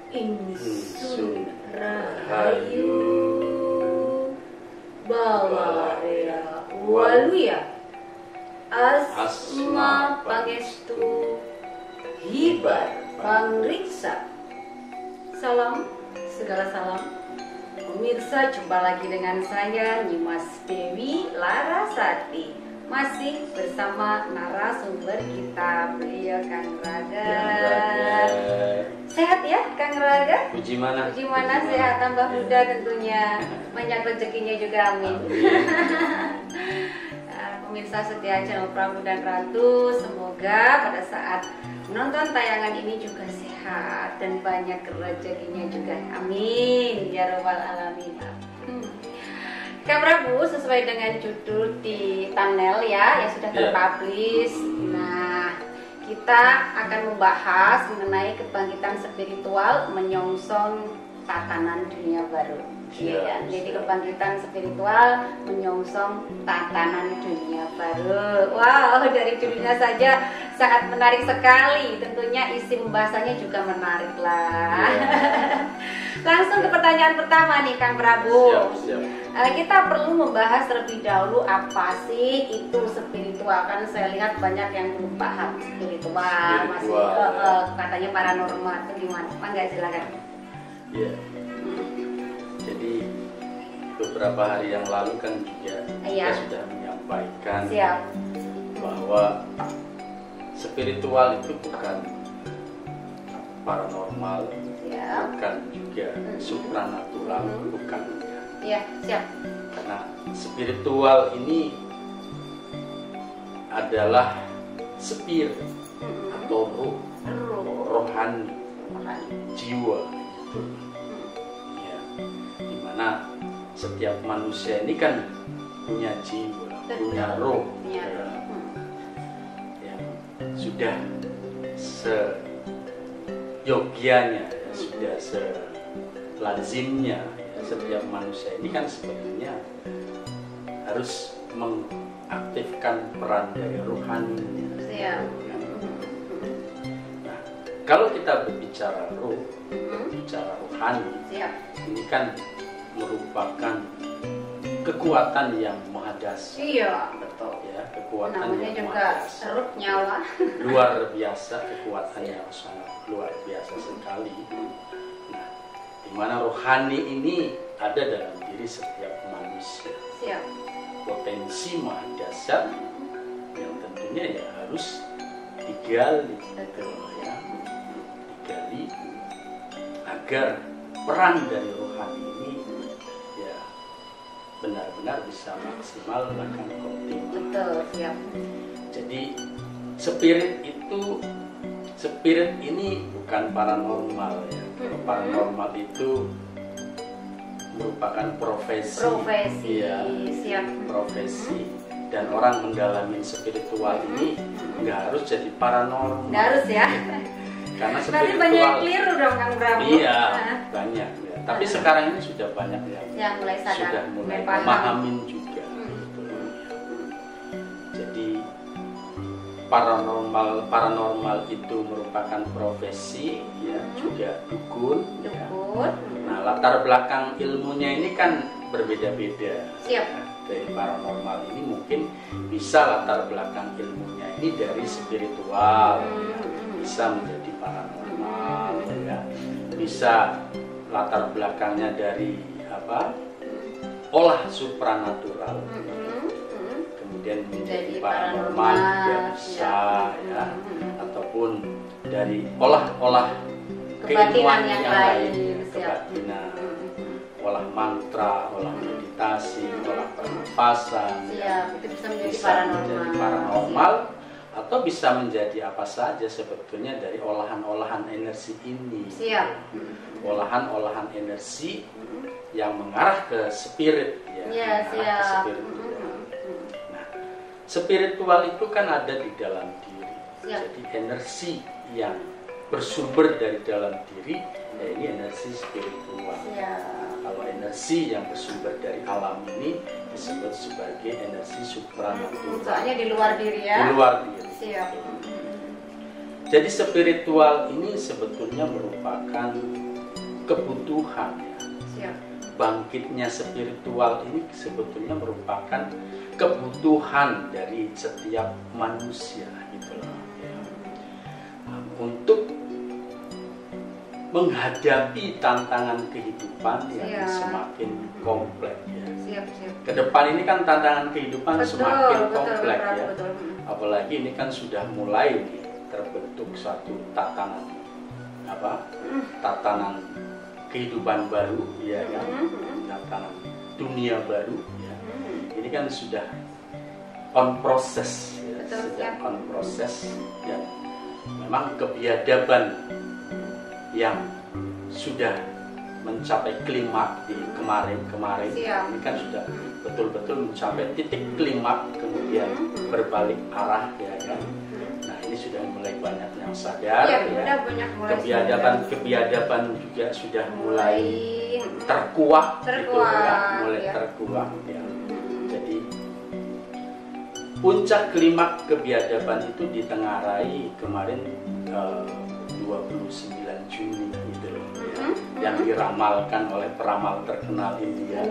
Insun Rahayu Bawarea Waluya Asma Pangestu Hibar Pangriksa. Salam, segala salam. Pemirsa, jumpa lagi dengan saya Nyimas Dewi Larasati. Masih bersama narasumber kita, beliau Kang Raga. Sehat ya Kang Raga? Puji mana? Puji mana, sehat, tambah muda tentunya. Banyak rezekinya juga, amin. Pemirsa setia channel Pramu dan Ratu, semoga pada saat menonton tayangan ini juga sehat dan banyak rezekinya juga, amin ya robbal alamin. Kang Prabu, sesuai dengan judul di thumbnail ya yang sudah terpublish. Nah, kita akan membahas mengenai kebangkitan spiritual menyongsong tatanan dunia baru. Iya, jadi kebangkitan spiritual menyongsong tatanan dunia baru. Wow, dari judulnya saja sangat menarik sekali. Tentunya isi pembahasannya juga menarik lah. Langsung ke pertanyaan pertama nih Kang Prabu. Siap. Kita perlu membahas terlebih dahulu apa sih itu spiritual. Kan saya lihat banyak yang belum paham spiritual. Masih katanya paranormal itu gimana? Mangga silakan. Iya. Jadi beberapa hari yang lalu kan juga kita sudah menyampaikan bahwa spiritual itu bukan paranormal, bukan juga supranatural, bukan. Iya, siap. Karena spiritual ini adalah spirit atau roh, rohani, jiwa. Gitu. Ya, dimana setiap manusia ini kan punya jiwa, punya roh, yang sudah seyogianya, sudah selazimnya. Setiap manusia ini kan sebetulnya harus mengaktifkan peran dari rohaninya. Nah, kalau kita berbicara roh, berbicara rohani, ini kan merupakan kekuatan yang maha dahsyat. Iya, betul. Ya, kekuatan namanya yang juga serut nyawa. Luar biasa, kekuatannya yang sangat luar biasa sekali. Di mana rohani ini ada dalam diri setiap manusia. Potensi maha dahsyat yang tentunya ya harus digali, digali agar peran dari rohani ini ya benar-benar bisa maksimal bahkan optimal. Betul, siap. Jadi spirit ini bukan paranormal ya. Paranormal itu merupakan profesi. Ya, profesi. Dan orang mendalami spiritual ini nggak harus jadi paranormal. Nggak harus ya. Karena spiritual. Tapi banyak yang keliru dong Kang Prabu. Iya, banyak ya. Tapi sekarang ini sudah banyak yang mulai sadar, sudah mulai memahamin juga. Jadi paranormal itu merupakan profesi ya, juga dukun. Ya. Nah, latar belakang ilmunya ini kan berbeda-beda. Ya. Dari paranormal ini mungkin bisa latar belakang ilmunya ini dari spiritual, ya. Bisa menjadi paranormal, ya. Bisa latar belakangnya dari olah supranatural. Kemudian menjadi paranormal juga bisa ya, ataupun dari olah keilmuan yang lain, kebatinan, olah mantra, olah meditasi, olah pernapasan, itu bisa menjadi paranormal atau bisa menjadi apa saja sebetulnya dari olahan-olahan energi ini. Olahan-olahan energi yang mengarah ke spirit ya, mengarah ke spiritual. Spiritual itu kan ada di dalam diri. Jadi energi yang bersumber dari dalam diri, ya ini energi spiritual. Kalau energi yang bersumber dari alam ini disebut sebagai energi supranatural. Soalnya di luar diri ya. Di luar diri. Jadi spiritual ini sebetulnya merupakan kebutuhan ya. Siap. Bangkitnya spiritual ini sebetulnya merupakan kebutuhan dari setiap manusia gitu loh ya. Untuk menghadapi tantangan kehidupan yang semakin kompleks ya. Siap, siap. Kedepan ini kan tantangan kehidupan semakin kompleks ya. Betul. Apalagi ini kan sudah mulai nih, terbentuk suatu tatanan tatanan kehidupan baru ya kan, tatanan dunia baru ya. Ini kan sudah on proses ya, sedang on proses dan memang kebiadaban yang sudah mencapai klimaks di kemarin ini kan sudah betul-betul mencapai titik klimaks, kemudian berbalik arah ya kan. Nah ini sudah mulai banyak yang sadar ya. Kebiadaban juga sudah mulai terkuak gitu ya, mulai terkuak ya. Jadi puncak klimaks kebiadaban itu ditengarai kemarin 29 Juni gitu loh ya, yang diramalkan oleh peramal terkenal India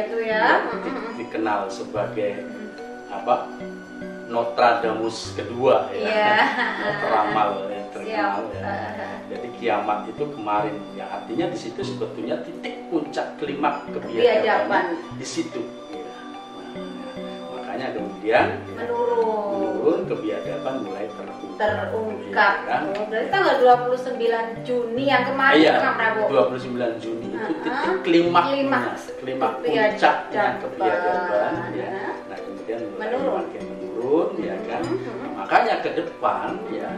itu ya, dikenal sebagai Nostradamus kedua ya, peramal yang terkenal ya. Jadi kiamat itu kemarin ya, artinya di situ sebetulnya titik puncak klimaks kebiadaban di situ ya. Makanya kemudian menurun kebiadaban mulai terungkap ya, kan? Berarti tanggal 29 Juni yang kemarin Kang Prabu. 29 Juni itu titik klimaks puncaknya kebiadaban ya. Nah kemudian mulai makin menurun ya kan. Makanya ke depan ya,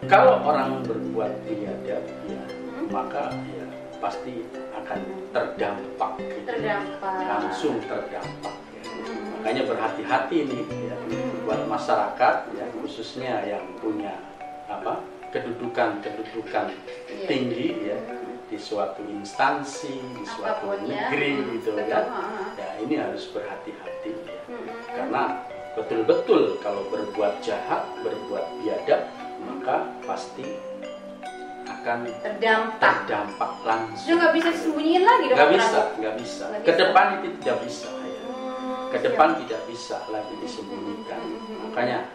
kalau orang berbuat biadab ya, maka ya pasti akan terdampak gitu. Langsung terdampak ya. Makanya berhati-hati nih ya, buat masyarakat ya, khususnya yang punya kedudukan tinggi ya di suatu instansi, di suatu negeri gitu kan. Ya ini harus berhati-hati ya. Karena betul-betul kalau berbuat jahat, berbuat biadab, maka pasti akan terdampak langsung. Sudah nggak bisa disembunyiin lagi dong? Nggak bisa. Ke depan itu tidak bisa ya. Ke depan tidak bisa lagi disembunyikan. Makanya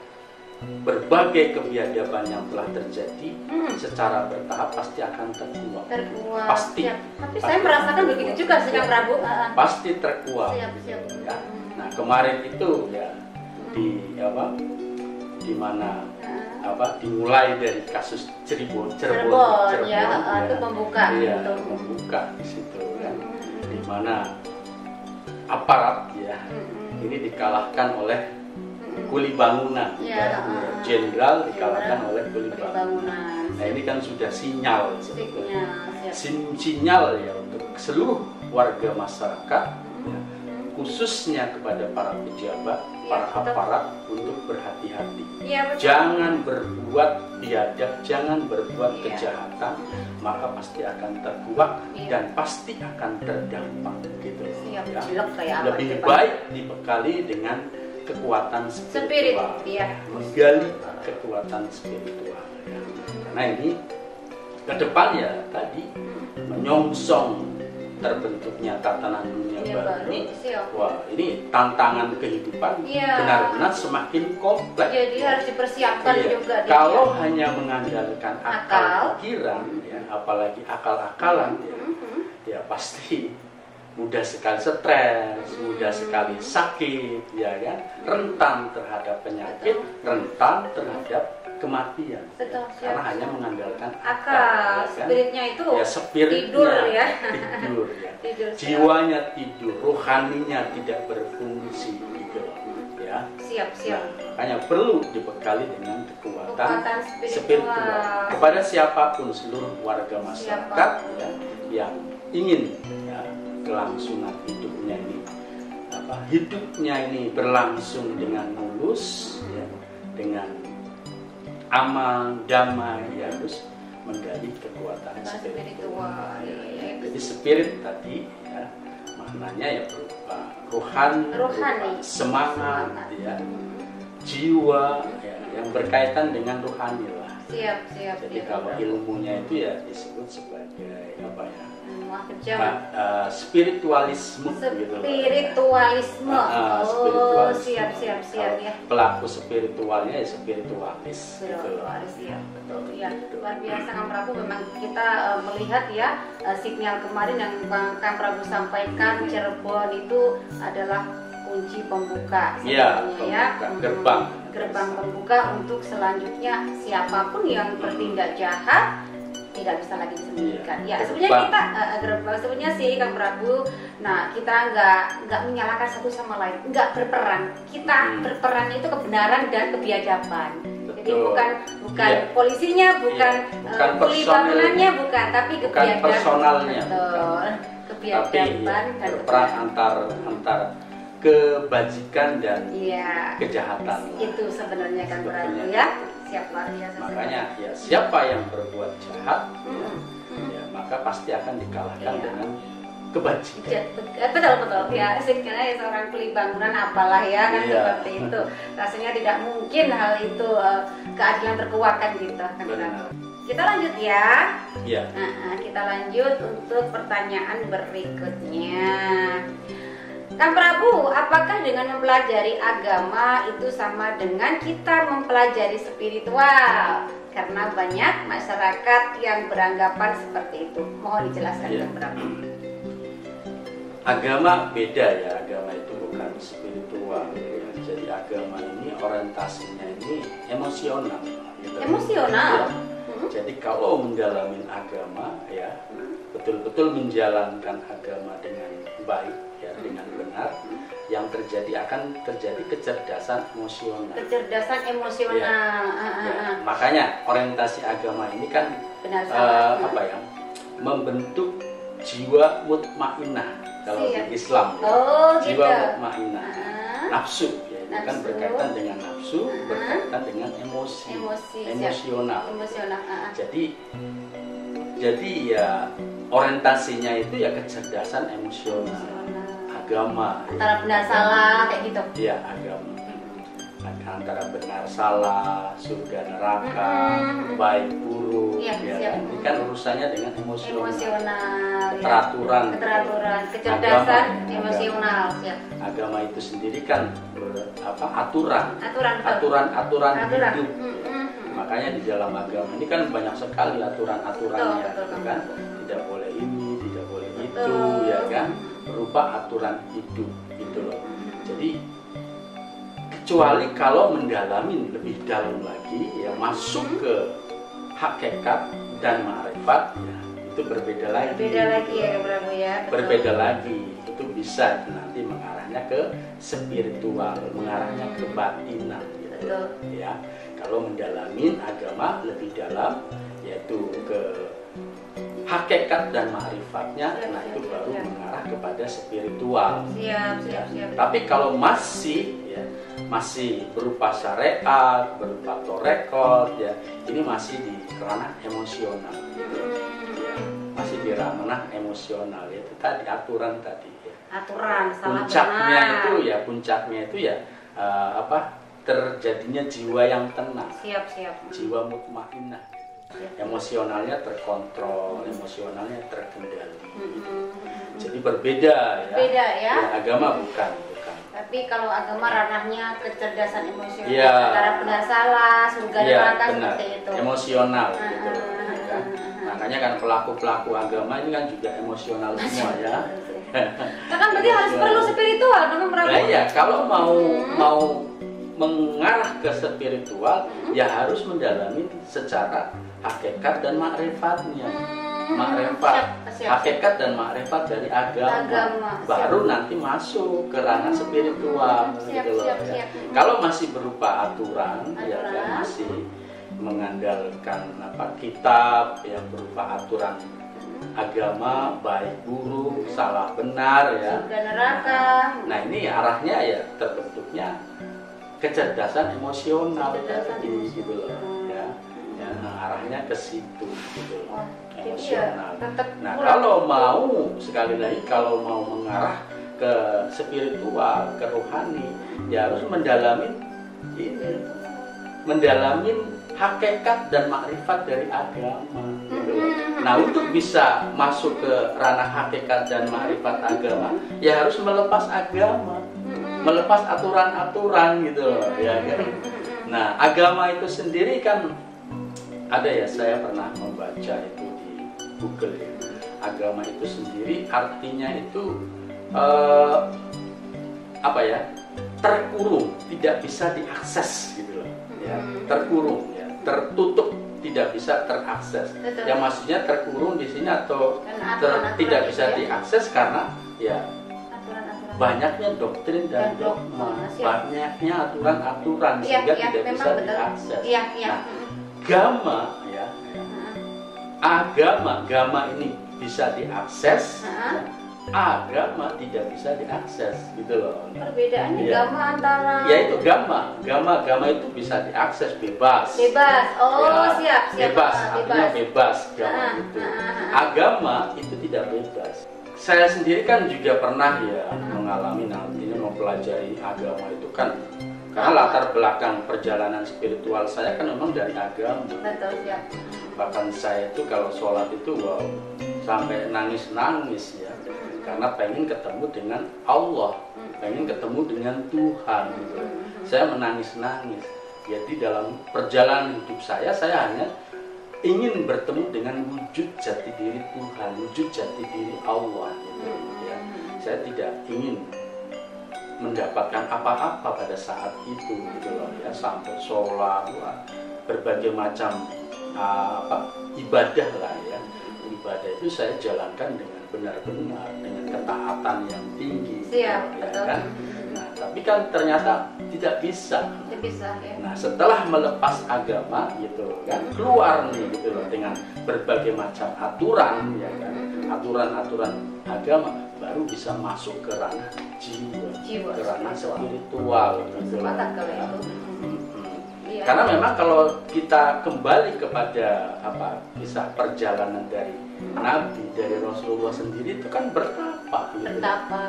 berbagai kebiadaban yang telah terjadi secara bertahap pasti akan terkuak. Pasti. Tapi saya merasakan begitu juga sih Kang Prabu. Pasti terkuak. Ya. Nah kemarin itu ya di mana dimulai dari kasus Cirebon ya, itu membuka di situ kan, di mana aparat ya ini dikalahkan oleh kuli bangunan jenderal dikalahkan oleh kuli bangunan. Nah ini kan sudah sinyal sebetulnya, sinyal ya untuk seluruh warga masyarakat ya, khususnya kepada para pejabat, para aparat untuk berhati-hati. Jangan berbuat biadab, jangan berbuat kejahatan, maka pasti akan terkuak dan pasti akan terdampak gitu. Ya. Lebih baik dibekali dengan kekuatan spiritual, menggali kekuatan spiritual. Ya. Karena ini ke depan ya tadi menyongsong terbentuknya tatanan dunia baru. Wah, ini tantangan kehidupan benar-benar semakin kompleks. Jadi harus dipersiapkan juga. Kalau hanya mengandalkan akal pikiran, ya, apalagi akal-akalan, ya pasti mudah sekali stres, mudah sekali sakit, ya kan, rentan terhadap penyakit, rentan terhadap kematian. Betul, karena hanya mengandalkan akal, spiritnya itu tidur ya. Tidur. Jiwanya tidur, rohaninya tidak berfungsi gitu ya. Siap. Nah, makanya perlu dibekali dengan kekuatan spiritual kepada siapapun, seluruh warga masyarakat ya, yang ingin ya, kelangsungan hidupnya ini berlangsung dengan mulus ya, dengan aman, damai, ya, harus menggali kekuatan spiritual. Jadi spirit tadi ya, maknanya ya berupa rohani, semangat ya, jiwa ya, yang berkaitan dengan rohani lah Jadi kalau ilmunya itu ya disebut sebagai apa ya? Spiritualisme. Spiritualisme. Oh, siap ya. Pelaku spiritualnya ya spiritualis. Spiritualis ya. Ya, luar biasa Kang Prabu. Memang kita melihat ya sinyal kemarin yang Kang Prabu sampaikan, Cirebon itu adalah kunci pembuka sebenarnya gerbang pembuka untuk selanjutnya siapapun yang bertindak jahat tidak bisa lagi disembunyikan. Ya, sebenarnya kita gerbang sebenarnya sih Kang Prabu. Nah, kita nggak menyalahkan satu sama lain, nggak berperan. Kita berperan itu kebenaran dan kebiadaban. Jadi bukan polisinya, bukan kuli bangunannya, bukan, tapi kebiadaban. Personalnya. Kebiadaban dan berperan antar kebajikan dan kejahatan. Itu sebenarnya Kang Prabu ya. Siap, luar biasa. Makanya ya siapa yang berbuat jahat ya maka pasti akan dikalahkan dengan kebajikan. Betul ya. Sekiranya seorang kuli bangunan apalah ya kan seperti itu. Rasanya tidak mungkin hal itu keadilan terkuatkan gitu Kang Prabu. Kita lanjut ya. Iya. Kita lanjut untuk pertanyaan berikutnya. Kang Prabu, apakah dengan mempelajari agama itu sama dengan kita mempelajari spiritual? Karena banyak masyarakat yang beranggapan seperti itu. Mohon dijelaskan Kang Prabu. Agama beda ya, agama itu bukan spiritual. Jadi agama ini orientasinya ini emosional. Gitu. Emosional? Jadi kalau mendalami agama ya, betul-betul menjalankan agama dengan baik ya, dengan benar, yang akan terjadi kecerdasan emosional. Kecerdasan emosional. Makanya orientasi agama ini kan membentuk jiwa mutmainnah kalau di Islam. Jiwa mutmainnah, nafsu ya, itu kan berkaitan dengan nafsu, berkaitan dengan emosional. Jadi ya orientasinya itu ya kecerdasan emosional. Agama antara benar salah kayak gitu. Iya, agama antara benar salah, surga neraka, baik buruk ini kan urusannya dengan emosional. Keteraturan, kecerdasan emosional. Agama itu sendiri kan aturan hidup. Makanya di dalam agama ini kan banyak sekali aturan-aturannya, kan? Tidak boleh ini, tidak boleh itu, ya kan? Berupa aturan hidup, gitu loh. Jadi kecuali kalau mendalami lebih dalam lagi, ya masuk ke hakikat dan ma'rifat, ya itu berbeda lagi. Berbeda lagi ya, Prabu ya. Berbeda lagi, itu bisa nanti mengarahnya ke spiritual, mengarahnya ke batinan, gitu. Ya. Kalau mendalami agama lebih dalam, yaitu ke hakikat dan ma'rifatnya, nah itu baru mengarah kepada spiritual. Siap. Tapi kalau masih berupa syariat, berupa torekot, ya ini masih di ranah emosional. Masih di ranah emosional, itu tadi aturan tadi. Ya. Aturan. Puncaknya itu ya terjadinya jiwa yang tenang. Siap. Jiwa mutmainnah. Emosionalnya terkontrol, emosionalnya terkendali. Jadi berbeda ya. Beda ya. Agama bukan. Tapi kalau agama ranahnya kecerdasan emosional, antara benar salah, surga neraka seperti itu. Emosional gitu. Ya. Makanya kan pelaku agama ini kan juga emosional semua ya. Kan berarti harus perlu spiritual, Kang Prabu. Nah, iya, kalau mau mengarah ke spiritual ya harus mendalami secara hakikat dan ma'rifatnya. Hakikat dan ma'rifat dari agama. Baru nanti masuk ke ranah spiritual gitu loh. Ya. Kalau masih berupa aturan ya kan masih mengandalkan kitab yang berupa aturan agama baik buruk, salah benar ya. Surga neraka. Nah, ini arahnya ya terbentuknya kecerdasan emosional tadi gitu loh ya. Arahnya ke situ gitu loh. Emosional. Nah, kalau mau sekali lagi kalau mau mengarah ke spiritual, ke rohani, ya harus mendalami hakikat dan makrifat dari agama. Nah, untuk bisa masuk ke ranah hakikat dan makrifat agama, ya harus melepas agama, melepas aturan-aturan gitu loh, ya kan. Nah, agama itu sendiri kan ada ya, saya pernah membaca itu di Google ya. Agama itu sendiri artinya itu apa ya? Terkurung, tidak bisa diakses gitu loh, ya. Terkurung, ya, tertutup, tidak bisa terakses. Yang maksudnya terkurung di sini atau tidak bisa diakses karena ya banyaknya doktrin dan dogma, banyaknya aturan-aturan sehingga tidak bisa diakses. Nah, agama ini bisa diakses. Agama tidak bisa diakses gitu loh. Perbedaannya ya. Agama antara yaitu agama itu bisa diakses bebas. Siap. Bebas, artinya bebas agama itu. Agama itu tidak bebas. Saya sendiri kan juga pernah ya mengalami nantinya mempelajari agama itu kan karena latar belakang perjalanan spiritual saya kan memang dari agama. Betul, siap. Bahkan saya itu kalau sholat itu sampai nangis-nangis ya. Karena pengen ketemu dengan Allah, pengen ketemu dengan Tuhan gitu. Saya menangis-nangis. Jadi dalam perjalanan hidup saya hanya ingin bertemu dengan wujud jati diri Tuhan, wujud jati diri Allah gitu, ya. Saya tidak ingin mendapatkan apa-apa pada saat itu gitu loh ya, sampai sholat, berbagai macam ibadah lah ya. Ibadah itu saya jalankan dengan benar-benar, dengan ketaatan yang tinggi. Siap, ya, betul. Kan? Nah, tapi kan ternyata tidak bisa. Tidak bisa ya. Nah, setelah melepas agama gitu kan, keluar nih gitu loh dengan berbagai macam aturan ya kan, aturan-aturan agama, baru bisa masuk ke ranah jiwa, ke ranah spiritual gitu loh. Karena memang kalau kita kembali kepada kisah perjalanan dari Nabi, dari Rasulullah sendiri itu kan bertapa gitu.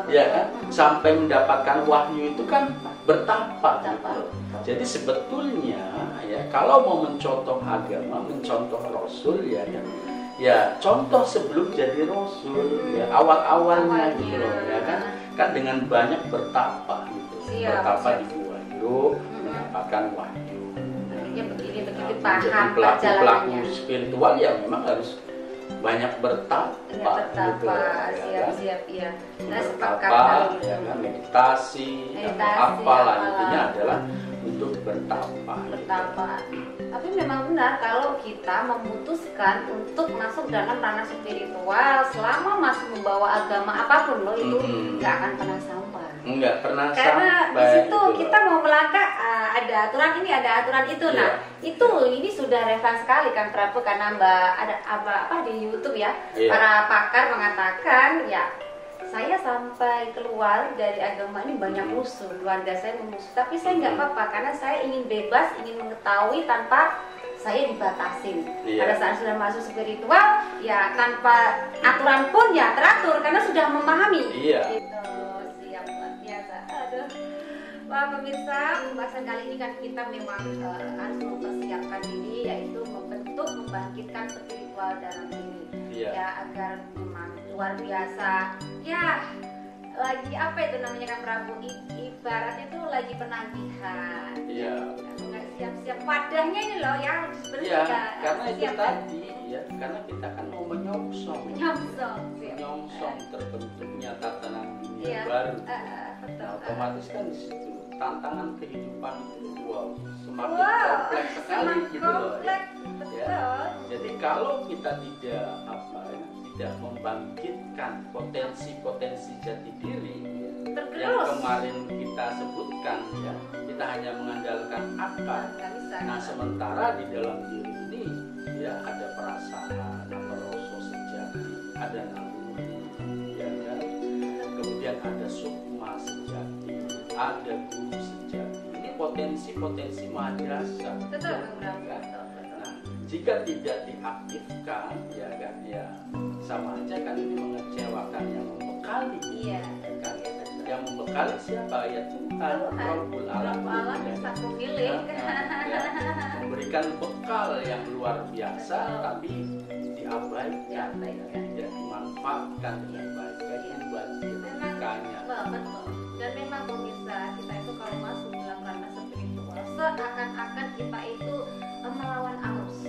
Ya kan? Sampai mendapatkan wahyu itu kan bertapa gitu. Jadi sebetulnya ya kalau mau mencontoh agama, mencontoh Rasul ya kan. Ya contoh sebelum jadi Rasul ya awal-awalnya gitu loh ya kan. Kan dengan banyak bertapa gitu. Bertapa di Gua Hiro, mendapatkan wahyu. Begitu Jadi paham pelaku spiritual ya memang harus banyak bertapa gitu ya, siap ya. Bertapa ya kan, meditasi apalah intinya adalah untuk bertapa. Tapi memang benar kalau kita memutuskan untuk masuk dalam ranah spiritual selama masih membawa agama apapun loh itu nggak akan pernah sampai. Nggak pernah karena sampai. Di situ gitu kita mau melangkah ada aturan ini, ada aturan itu. Nah, ini sudah relevan sekali kan Prabu, karena ada apa di YouTube ya. Para pakar mengatakan ya saya sampai keluar dari agama ini banyak musuh, keluarga saya memusuh, tapi saya nggak apa-apa karena saya ingin bebas, ingin mengetahui tanpa saya dibatasin. Pada saat sudah masuk spiritual ya tanpa aturan pun ya teratur karena sudah memahami. Gitu. Siap, luar biasa. Aduh. Wah pemirsa, pembahasan kali ini kan kita memang harus mempersiapkan diri, yaitu membangkitkan spiritual dalam diri ya agar memang luar biasa ya. Lagi apa itu namanya kan Prabu, ibaratnya itu lagi penagihan. Nggak siap-siap wadahnya ini loh ya harus bersih. Karena itu tadi ya, karena kita kan mau menyongsong terbentuknya tatanan dunia baru. Otomatis kan di situ tantangan kehidupan itu semakin kompleks sekali gitu loh ya. Jadi kalau kita tidak membangkitkan potensi jati diri yang kemarin kita sebutkan ya, kita hanya mengandalkan akal. Nah sementara di dalam diri ini ya ada perasaan, ada rasa sejati, ada naluri ya kan, kemudian ada sukma sejati, ada guru sejati. Ini potensi madrasah. Betul. Nah, jika tidak diaktifkan ya kan ya sama aja kan ini mengecewakan yang membekali. Kan? Yang membekali siapa? Ya Tuhan, Rabbul Alamin. Sang pemilik. Memberi diberikan bekal yang luar biasa, tapi diabaikan, tidak dimanfaatkan dengan baik, memangnya. Betul. Dan memang pemirsa, kita itu kalau masuk dalam ranah spiritual, seakan-akan kita itu melawan arus,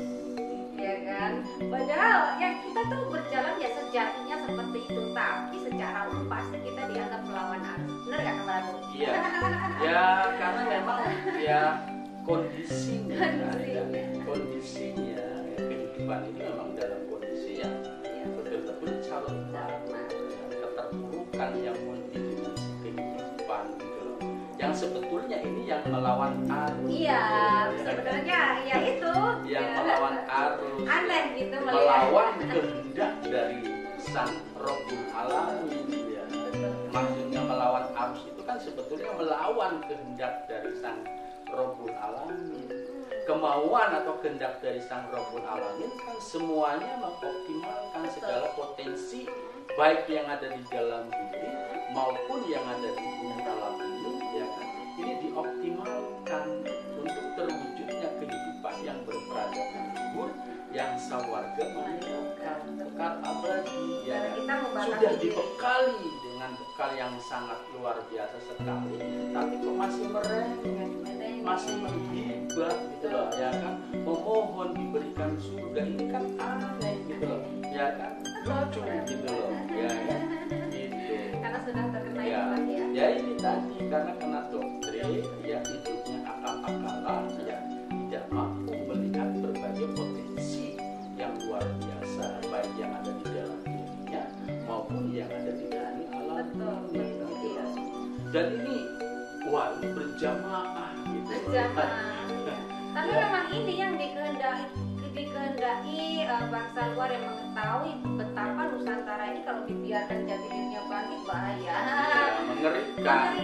ya kan? Padahal yang kita tuh berjalan ya sejatinya seperti itu, tapi secara umum pasti kita dianggap melawan arus. Benar nggak Kak Prabu? Iya. Ya karena memang ya kondisinya, kehidupan ini memang dalam kondisi yang betul-betul carut marut, keterpurukan yang mendimensi kehidupan gitu loh. Yang sebetulnya ini yang melawan arus. Iya, sebenarnya ya itu. Yang melawan arus. Aneh gitu melawan kehendak dari Sang Rabbul Alamin. Ya. Maksudnya melawan arus itu kan sebetulnya melawan kehendak dari Sang Rabbul Alamin. Kemauan atau kehendak dari Sang Rabbul Alamin kan semuanya mengoptimalkan segala potensi baik yang ada di dalam diri maupun yang ada di bumi alam ini, ya kan? Ini dioptimalkan untuk terwujudnya kehidupan yang berperadaban luhur, yang sawarga menyenangkan, kekal abadi, ya kan? Sudah dibekali dengan bekal yang sangat luar biasa sekali, tapi kok masih merengek, masih menghibah gitu loh, ya kan? Memohon diberikan surga, ini kan aneh gitu loh, ya kan? Lucu gitu loh, ya kan? Gitu. Karena sudah terkena ya. Ya. Ya ini tadi karena kena doktrin, ya hidupnya akal-akalan, ya tidak mampu melihat berbagai potensi yang luar biasa, baik yang ada di dalam dirinya maupun yang ada di dalam alam. Dan ini wah ini berjamaah gitu. Berjamaah. Tapi memang ini yang dikehendaki bangsa luar yang mengetahui betapa Nusantara ini kalau dibiarkan jati dirinya bangkit bahaya. Ya, mengerikan.